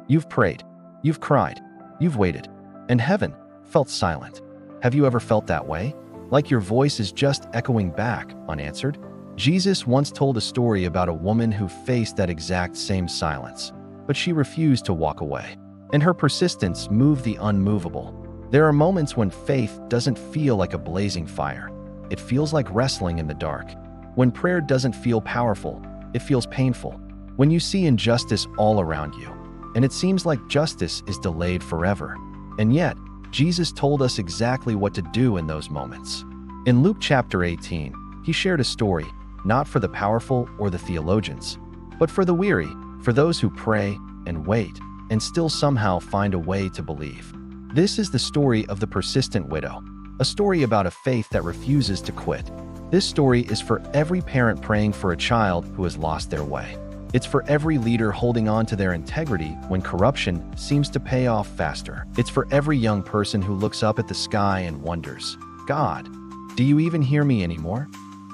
You've prayed, you've cried, you've waited, and heaven felt silent. Have you ever felt that way? Like your voice is just echoing back, unanswered? Jesus once told a story about a woman who faced that exact same silence, but she refused to walk away. And her persistence moved the unmovable. There are moments when faith doesn't feel like a blazing fire. It feels like wrestling in the dark. When prayer doesn't feel powerful, it feels painful. When you see injustice all around you, and it seems like justice is delayed forever. And yet, Jesus told us exactly what to do in those moments. In Luke chapter 18, he shared a story, not for the powerful or the theologians, but for the weary, for those who pray and wait, and still somehow find a way to believe. This is the story of the persistent widow, a story about a faith that refuses to quit. This story is for every parent praying for a child who has lost their way. It's for every leader holding on to their integrity when corruption seems to pay off faster. It's for every young person who looks up at the sky and wonders, God, do you even hear me anymore?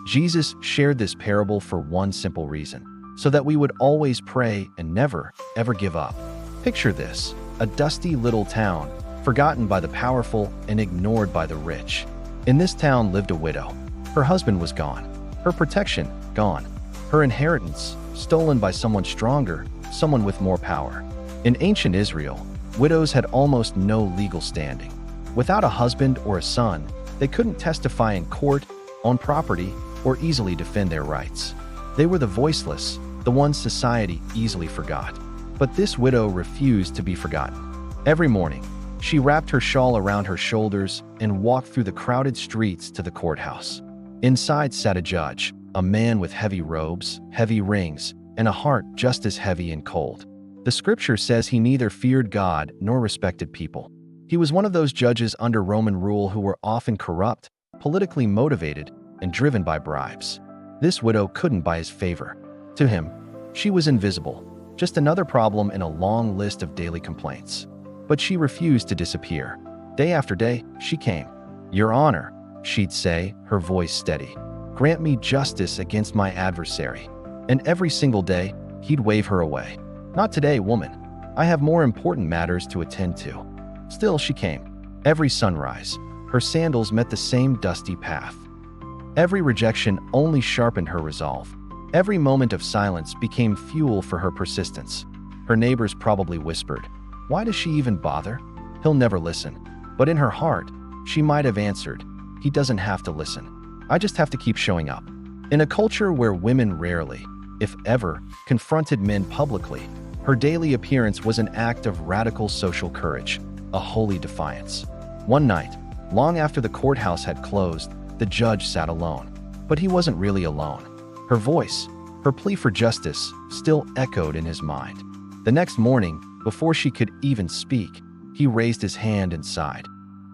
Jesus shared this parable for one simple reason, so that we would always pray and never, ever give up. Picture this, a dusty little town, forgotten by the powerful and ignored by the rich. In this town lived a widow. Her husband was gone, her protection gone, her inheritance stolen by someone stronger, someone with more power. In ancient Israel, widows had almost no legal standing. Without a husband or a son, they couldn't testify in court, own property, or easily defend their rights. They were the voiceless, the ones society easily forgot. But this widow refused to be forgotten. Every morning, she wrapped her shawl around her shoulders and walked through the crowded streets to the courthouse. Inside sat a judge, a man with heavy robes, heavy rings, and a heart just as heavy and cold. The scripture says he neither feared God nor respected people. He was one of those judges under Roman rule who were often corrupt, politically motivated, and driven by bribes. This widow couldn't buy his favor. To him, she was invisible, just another problem in a long list of daily complaints. But she refused to disappear. Day after day, she came. "Your Honor," she'd say, her voice steady, "grant me justice against my adversary." And every single day, he'd wave her away. "Not today, woman. I have more important matters to attend to." Still, she came. Every sunrise, her sandals met the same dusty path. Every rejection only sharpened her resolve. Every moment of silence became fuel for her persistence. Her neighbors probably whispered, "Why does she even bother? He'll never listen." But in her heart, she might have answered, "He doesn't have to listen. I just have to keep showing up." In a culture where women rarely, if ever, confronted men publicly, her daily appearance was an act of radical social courage, a holy defiance. One night, long after the courthouse had closed, the judge sat alone. But he wasn't really alone. Her voice, her plea for justice, still echoed in his mind. The next morning, before she could even speak, he raised his hand and sighed.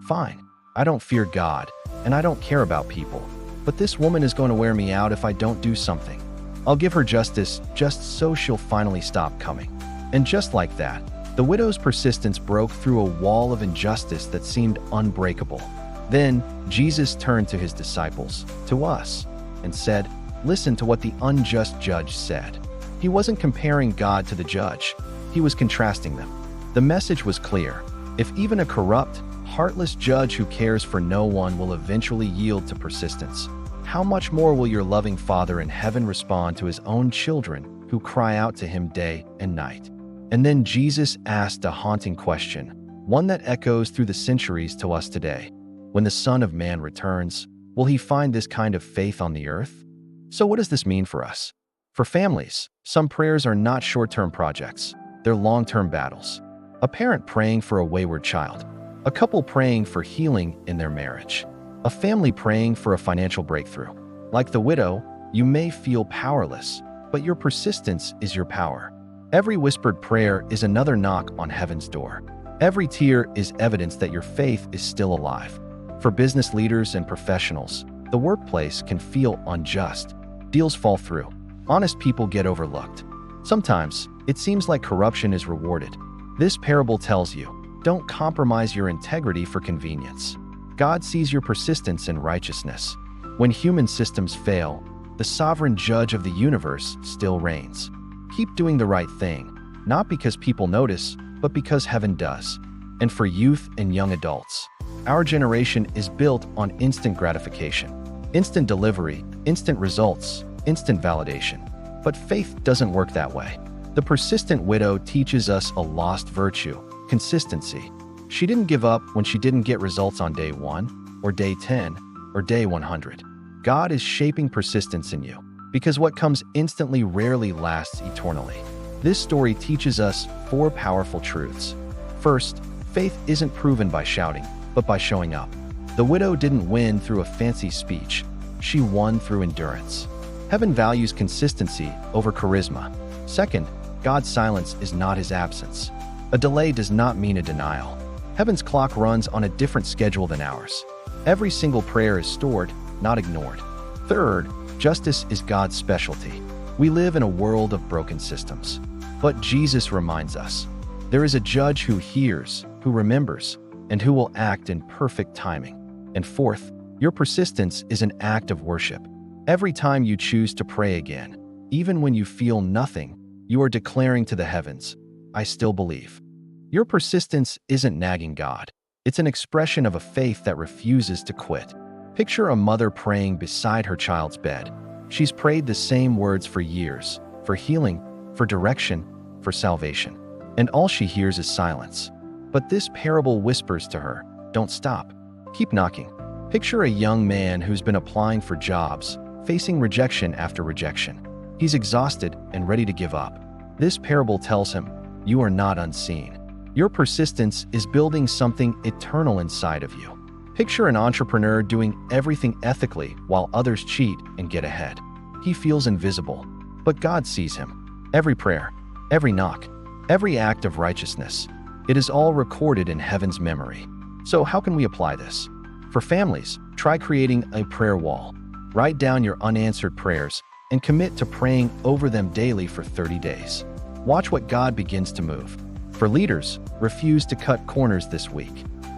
"Fine, I don't fear God, and I don't care about people. But this woman is going to wear me out if I don't do something. I'll give her justice just so she'll finally stop coming." And just like that, the widow's persistence broke through a wall of injustice that seemed unbreakable. Then, Jesus turned to his disciples, to us, and said, "Listen to what the unjust judge said." He wasn't comparing God to the judge. He was contrasting them. The message was clear. If even a corrupt, heartless judge who cares for no one will eventually yield to persistence, how much more will your loving Father in heaven respond to his own children who cry out to him day and night? And then Jesus asked a haunting question, one that echoes through the centuries to us today. When the Son of Man returns, will he find this kind of faith on the earth? So what does this mean for us? For families, some prayers are not short-term projects. They're long-term battles. A parent praying for a wayward child. A couple praying for healing in their marriage. A family praying for a financial breakthrough. Like the widow, you may feel powerless, but your persistence is your power. Every whispered prayer is another knock on heaven's door. Every tear is evidence that your faith is still alive. For business leaders and professionals, the workplace can feel unjust. Deals fall through. Honest people get overlooked. Sometimes, it seems like corruption is rewarded. This parable tells you, don't compromise your integrity for convenience. God sees your persistence and righteousness. When human systems fail, the sovereign judge of the universe still reigns. Keep doing the right thing, not because people notice, but because heaven does. And for youth and young adults, our generation is built on instant gratification, instant delivery, instant results, instant validation. But faith doesn't work that way. The persistent widow teaches us a lost virtue: consistency. She didn't give up when she didn't get results on day 1, or day 10, or day 100. God is shaping persistence in you, because what comes instantly rarely lasts eternally. This story teaches us 4 powerful truths. First, faith isn't proven by shouting, but by showing up. The widow didn't win through a fancy speech. She won through endurance. Heaven values consistency over charisma. Second, God's silence is not his absence. A delay does not mean a denial. Heaven's clock runs on a different schedule than ours. Every single prayer is stored, not ignored. Third, justice is God's specialty. We live in a world of broken systems. But Jesus reminds us, there is a judge who hears, who remembers, and who will act in perfect timing. And fourth, your persistence is an act of worship. Every time you choose to pray again, even when you feel nothing, you are declaring to the heavens, I still believe. Your persistence isn't nagging God. It's an expression of a faith that refuses to quit. Picture a mother praying beside her child's bed. She's prayed the same words for years, for healing, for direction, for salvation. And all she hears is silence. But this parable whispers to her, don't stop. Keep knocking. Picture a young man who's been applying for jobs, facing rejection after rejection. He's exhausted and ready to give up. This parable tells him, you are not unseen. Your persistence is building something eternal inside of you. Picture an entrepreneur doing everything ethically while others cheat and get ahead. He feels invisible, but God sees him. Every prayer, every knock, every act of righteousness, it is all recorded in heaven's memory. So how can we apply this? For families, try creating a prayer wall. Write down your unanswered prayers and commit to praying over them daily for 30 days. Watch what God begins to move. For leaders, refuse to cut corners this week.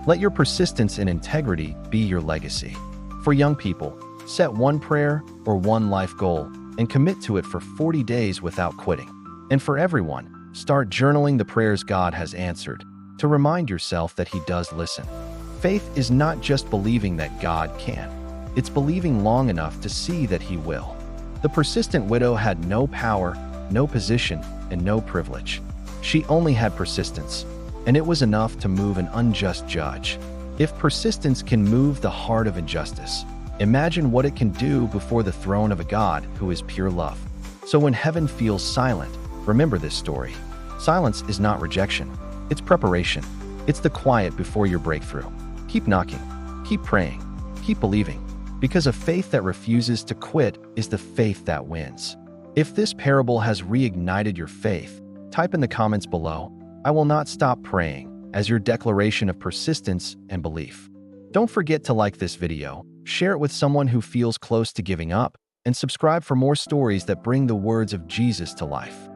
Let your persistence and integrity be your legacy. For young people, set one prayer or one life goal and commit to it for 40 days without quitting. And for everyone, start journaling the prayers God has answered to remind yourself that he does listen. Faith is not just believing that God can. It's believing long enough to see that he will. The persistent widow had no power, no position, and no privilege. She only had persistence, and it was enough to move an unjust judge. If persistence can move the heart of injustice, imagine what it can do before the throne of a God who is pure love. So when heaven feels silent, remember this story. Silence is not rejection. It's preparation. It's the quiet before your breakthrough. Keep knocking. Keep praying. Keep believing. Because a faith that refuses to quit is the faith that wins. If this parable has reignited your faith, type in the comments below, I will not stop praying, as your declaration of persistence and belief. Don't forget to like this video, share it with someone who feels close to giving up, and subscribe for more stories that bring the words of Jesus to life.